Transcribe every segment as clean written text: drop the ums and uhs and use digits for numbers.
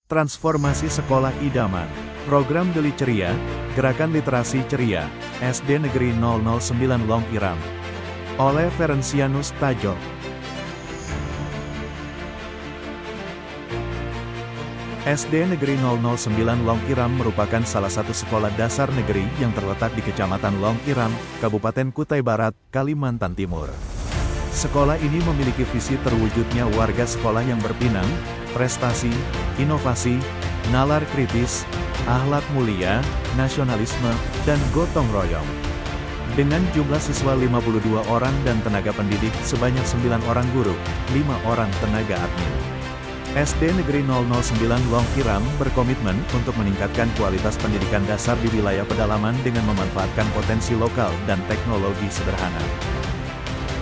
Transformasi Sekolah Idaman. Program Geli Ceria, Gerakan Literasi Ceria, SD Negeri 009 Long Iram. Oleh Ferencianus Tajok. SD Negeri 009 Long Iram merupakan salah satu sekolah dasar negeri yang terletak di Kecamatan Long Iram, Kabupaten Kutai Barat, Kalimantan Timur. Sekolah ini memiliki visi terwujudnya warga sekolah yang berpinang, prestasi, inovasi, nalar kritis, akhlak mulia, nasionalisme, dan gotong royong. Dengan jumlah siswa 52 orang dan tenaga pendidik sebanyak 9 orang guru, 5 orang tenaga admin. SD Negeri 009 Long Iram berkomitmen untuk meningkatkan kualitas pendidikan dasar di wilayah pedalaman dengan memanfaatkan potensi lokal dan teknologi sederhana.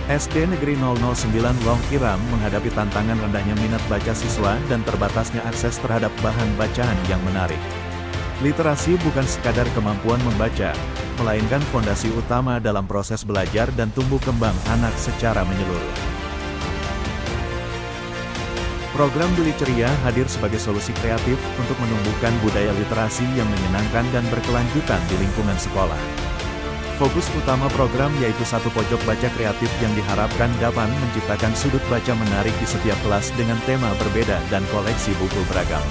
SD Negeri 009 Long Iram menghadapi tantangan rendahnya minat baca siswa dan terbatasnya akses terhadap bahan bacaan yang menarik. Literasi bukan sekadar kemampuan membaca, melainkan fondasi utama dalam proses belajar dan tumbuh kembang anak secara menyeluruh. Program Geli Ceria hadir sebagai solusi kreatif untuk menumbuhkan budaya literasi yang menyenangkan dan berkelanjutan di lingkungan sekolah. Fokus utama program yaitu satu pojok baca kreatif yang diharapkan dapat menciptakan sudut baca menarik di setiap kelas dengan tema berbeda dan koleksi buku beragam.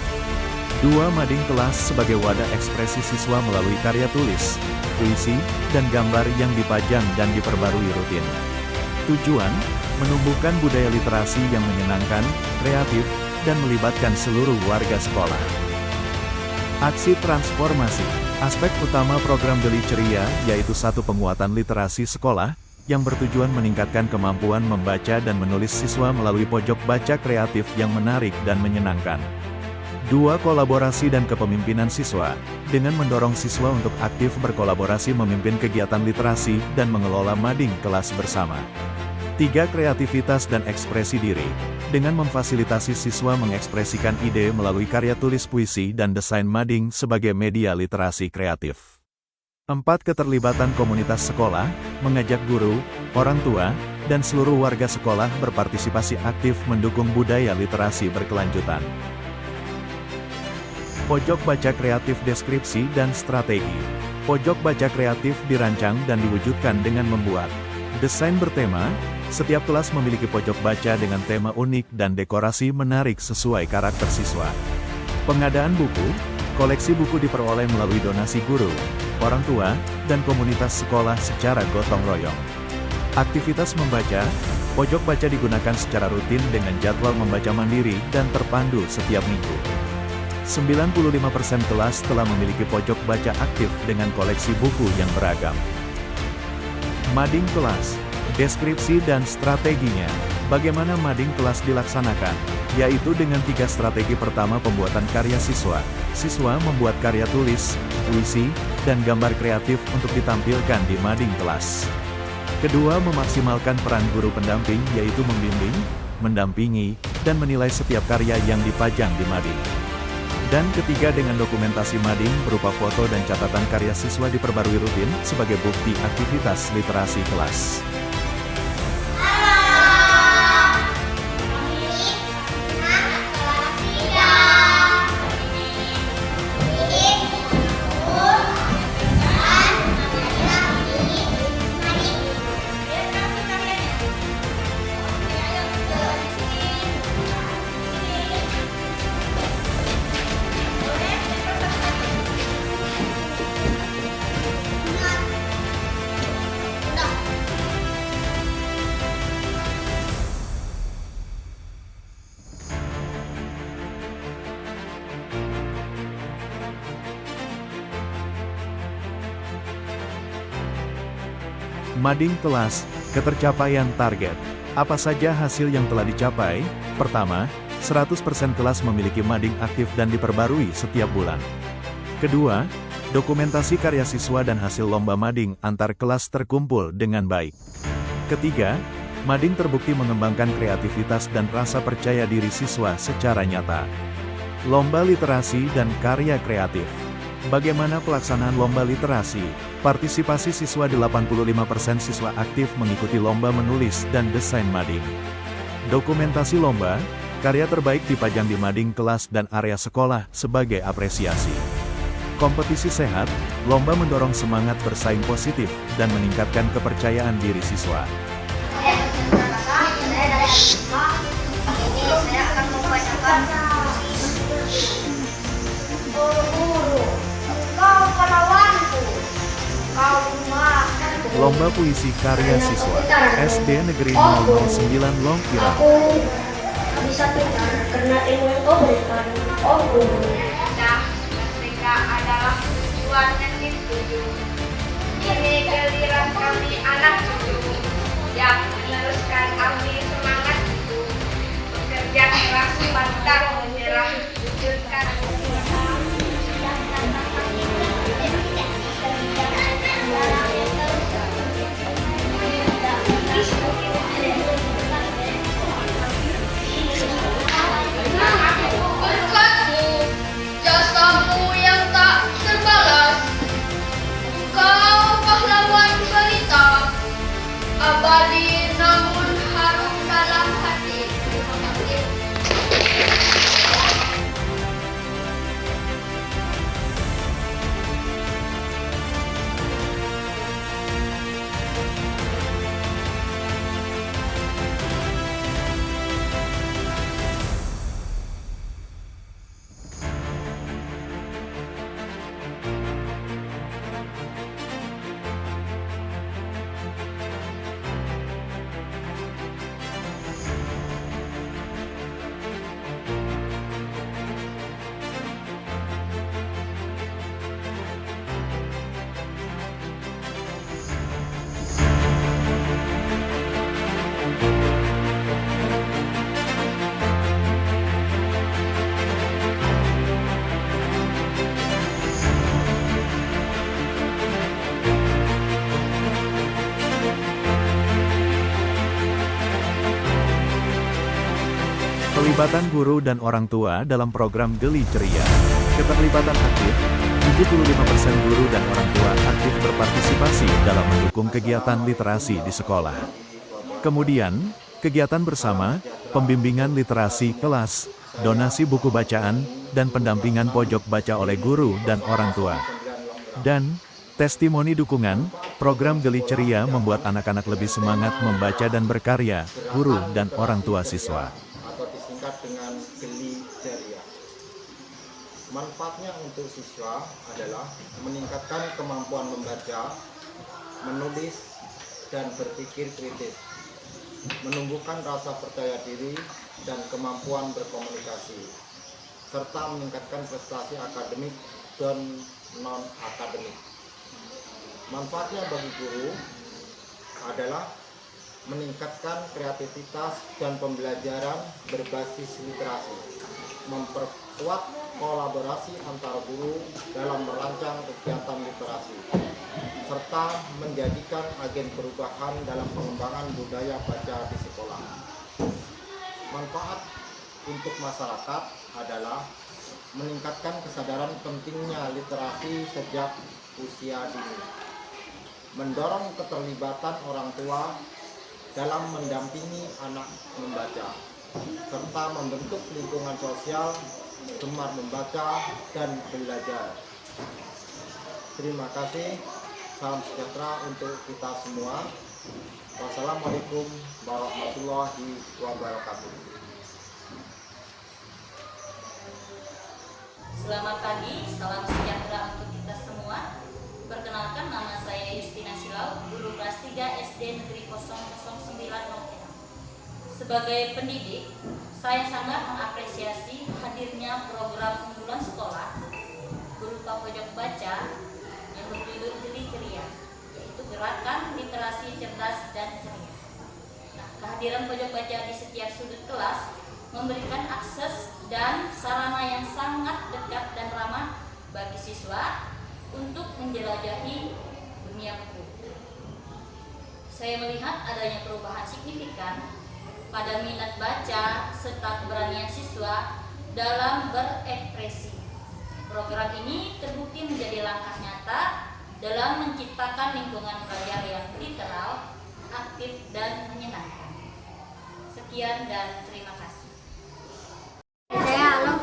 2 mading kelas sebagai wadah ekspresi siswa melalui karya tulis, puisi, dan gambar yang dipajang dan diperbarui rutin. Tujuan, menumbuhkan budaya literasi yang menyenangkan, kreatif, dan melibatkan seluruh warga sekolah. Aksi transformasi. Aspek utama program Geli Ceria yaitu satu penguatan literasi sekolah, yang bertujuan meningkatkan kemampuan membaca dan menulis siswa melalui pojok baca kreatif yang menarik dan menyenangkan. 2 kolaborasi dan kepemimpinan siswa, dengan mendorong siswa untuk aktif berkolaborasi memimpin kegiatan literasi dan mengelola mading kelas bersama. 3 kreativitas dan ekspresi diri, dengan memfasilitasi siswa mengekspresikan ide melalui karya tulis puisi dan desain mading sebagai media literasi kreatif. 4 keterlibatan komunitas sekolah, mengajak guru, orang tua, dan seluruh warga sekolah berpartisipasi aktif mendukung budaya literasi berkelanjutan. Pojok baca kreatif deskripsi dan strategi. Pojok baca kreatif dirancang dan diwujudkan dengan membuat desain bertema. Setiap kelas memiliki pojok baca dengan tema unik dan dekorasi menarik sesuai karakter siswa. Pengadaan buku, koleksi buku diperoleh melalui donasi guru, orang tua, dan komunitas sekolah secara gotong royong. Aktivitas membaca, pojok baca digunakan secara rutin dengan jadwal membaca mandiri dan terpandu setiap minggu. 95% kelas telah memiliki pojok baca aktif dengan koleksi buku yang beragam. Mading kelas. Deskripsi dan strateginya. Bagaimana mading kelas dilaksanakan? Yaitu dengan 3 strategi. Pertama, pembuatan karya siswa. Siswa membuat karya tulis, puisi, dan gambar kreatif untuk ditampilkan di mading kelas. Kedua, memaksimalkan peran guru pendamping yaitu membimbing, mendampingi, dan menilai setiap karya yang dipajang di mading. Dan ketiga, dengan dokumentasi mading berupa foto dan catatan karya siswa diperbarui rutin sebagai bukti aktivitas literasi kelas. Mading kelas, ketercapaian target. Apa saja hasil yang telah dicapai? Pertama, 100% kelas memiliki mading aktif dan diperbarui setiap bulan. Kedua, dokumentasi karya siswa dan hasil lomba mading antar kelas terkumpul dengan baik. Ketiga, mading terbukti mengembangkan kreativitas dan rasa percaya diri siswa secara nyata. Lomba literasi dan karya kreatif. Bagaimana pelaksanaan lomba literasi? Partisipasi siswa 85% siswa aktif mengikuti lomba menulis dan desain mading. Dokumentasi lomba, Karya terbaik dipajang di mading kelas dan area sekolah sebagai apresiasi. Kompetisi sehat, lomba mendorong semangat bersaing positif dan meningkatkan kepercayaan diri siswa. Saya dari Asma. Ini saya akan membacakan guru, kau pahlawanku, kau rumah. Lomba puisi karya siswa SD Negeri 009 Long Irang. Aku bisa pintar karena ilmu yang kau berikan, oh guru. Nah, mereka adalah tujuan yang dituju. Ini giliran kami anak cucu yang meneruskan api semangat itu, bekerja keras pantang menyerah, wujudkan jasamu yang tak terbalas. Engkau pahlawan balita, abadi namun harum dalam hati. Pelibatan guru dan orang tua dalam program Geli Ceria. Keterlibatan aktif, 75% guru dan orang tua aktif berpartisipasi dalam mendukung kegiatan literasi di sekolah. Kemudian, kegiatan bersama, pembimbingan literasi kelas, donasi buku bacaan, dan pendampingan pojok baca oleh guru dan orang tua. Dan, testimoni dukungan, program Geli Ceria membuat anak-anak lebih semangat membaca dan berkarya, guru dan orang tua siswa. Atau disingkat dengan Geli Ceria. Manfaatnya untuk siswa adalah meningkatkan kemampuan membaca, menulis, dan berpikir kritis, menumbuhkan rasa percaya diri dan kemampuan berkomunikasi, serta meningkatkan prestasi akademik dan non-akademik. Manfaatnya bagi guru adalah meningkatkan kreativitas dan pembelajaran berbasis literasi, memperkuat kolaborasi antar guru dalam merancang kegiatan literasi, serta menjadikan agen perubahan dalam pengembangan budaya baca di sekolah. Manfaat untuk masyarakat adalah meningkatkan kesadaran pentingnya literasi sejak usia dini, mendorong keterlibatan orang tua dalam mendampingi anak membaca, serta membentuk lingkungan sosial gemar membaca dan belajar. Terima kasih, salam sejahtera untuk kita semua. Wassalamualaikum warahmatullahi wabarakatuh. Selamat pagi, salam sejahtera untuk kita semua. Perkenalkan, nama saya Yustina Silau, guru kelas 3 SD Negeri 009 Nongkirang. Sebagai pendidik, saya sangat mengapresiasi hadirnya program unggulan sekolah berupa pojok baca yang berjudul Geli Ceria, yaitu gerakan literasi cerdas dan ceria. Nah, kehadiran pojok baca di setiap sudut kelas memberikan akses dan sarana yang sangat dekat dan ramah bagi siswa untuk menjelajahi dunia buku. Saya melihat adanya perubahan signifikan pada minat baca serta keberanian siswa dalam berekspresi. Program ini terbukti menjadi langkah nyata dalam menciptakan lingkungan belajar yang literal, aktif, dan menyenangkan. Sekian dan terima kasih.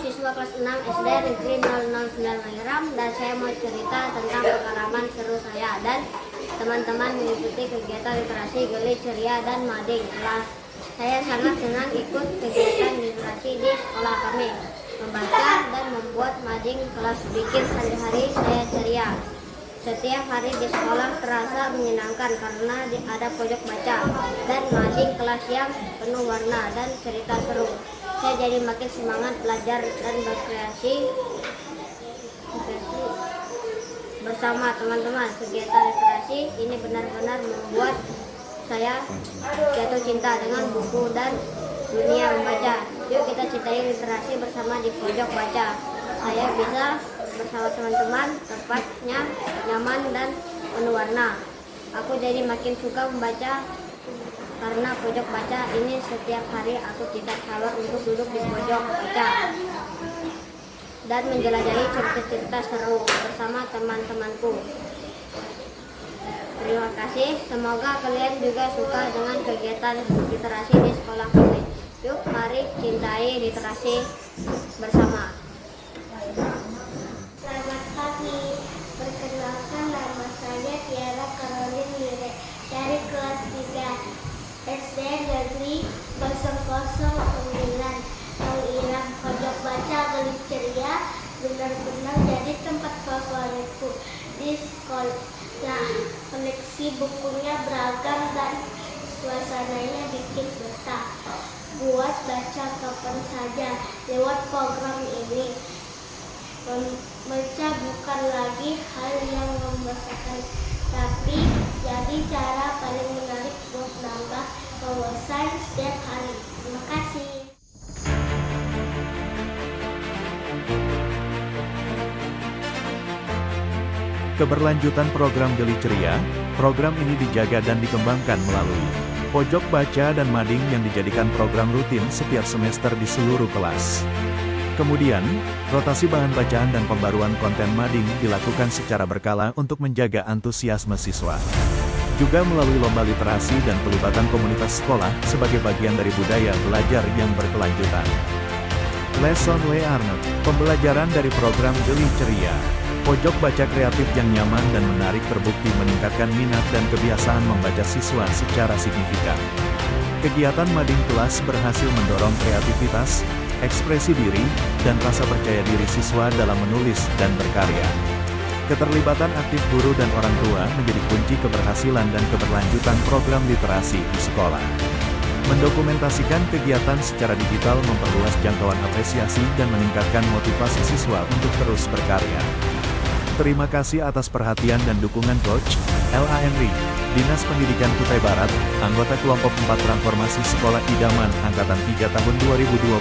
siswa kelas 6 SD Negeri 009 Mangiram, dan saya mau cerita tentang pengalaman seru saya dan teman-teman mengikuti kegiatan literasi Geli Ceria dan Mading kelas. Saya sangat senang ikut kegiatan literasi di sekolah kami, membaca dan membuat mading kelas bikin hari-hari saya ceria. Setiap hari di sekolah terasa menyenangkan karena ada pojok baca dan mading kelas yang penuh warna dan cerita seru. Saya jadi makin semangat belajar dan berkreasi bersama teman-teman. Kegiatan literasi ini benar-benar membuat saya jatuh cinta dengan buku dan dunia membaca. Yuk kita cintai literasi bersama di pojok baca. Saya bisa bersama teman-teman, tempatnya nyaman dan penuh warna. Aku jadi makin suka membaca karena pojok baca ini setiap hari aku tidak sabar untuk duduk di pojok baca dan menjelajahi cerita-cerita seru bersama teman-temanku. Terima kasih, semoga kalian juga suka dengan kegiatan literasi di sekolah kami. Yuk mari cintai literasi bersama. Selamat pagi, perkenalkan nama saya Tiara Karolin Mire dari kelas 3 SD Negeri 009 Mangiram. Pojok baca Geli Ceria benar-benar jadi tempat favoritku di sekolah. Koleksi bukunya beragam dan suasananya bikin betah. Buat baca kapan saja lewat program ini. Membaca bukan lagi hal yang membosankan, tapi jadi cara paling menarik buat nambah wawasan setiap hari. Terima kasih. Keberlanjutan program Geli Ceria, program ini dijaga dan dikembangkan melalui pojok baca dan mading yang dijadikan program rutin setiap semester di seluruh kelas. Kemudian, rotasi bahan bacaan dan pembaruan konten mading dilakukan secara berkala untuk menjaga antusiasme siswa. Juga melalui lomba literasi dan pelibatan komunitas sekolah sebagai bagian dari budaya belajar yang berkelanjutan. Lesson Learned, pembelajaran dari program Geli Ceria. Pojok baca kreatif yang nyaman dan menarik terbukti meningkatkan minat dan kebiasaan membaca siswa secara signifikan. Kegiatan mading kelas berhasil mendorong kreativitas, ekspresi diri, dan rasa percaya diri siswa dalam menulis dan berkarya. Keterlibatan aktif guru dan orang tua menjadi kunci keberhasilan dan keberlanjutan program literasi di sekolah. Mendokumentasikan kegiatan secara digital memperluas jangkauan apresiasi dan meningkatkan motivasi siswa untuk terus berkarya. Terima kasih atas perhatian dan dukungan Coach LANRI, Dinas Pendidikan Kutai Barat, anggota kelompok 4 Transformasi Sekolah Idaman Angkatan 3 tahun 2026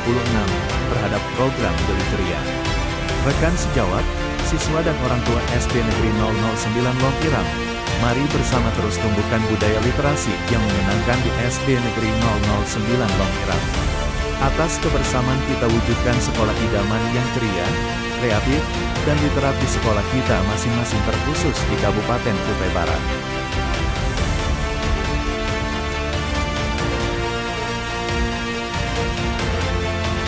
terhadap program Geli Ceria. Rekan sejawat, siswa dan orang tua SD Negeri 009 Longiram, mari bersama terus tumbuhkan budaya literasi yang menyenangkan di SD Negeri 009 Longiram. Atas kebersamaan kita wujudkan sekolah idaman yang ceria, kreatif, dan literat di sekolah kita masing-masing terkhusus di Kabupaten Kutai Barat.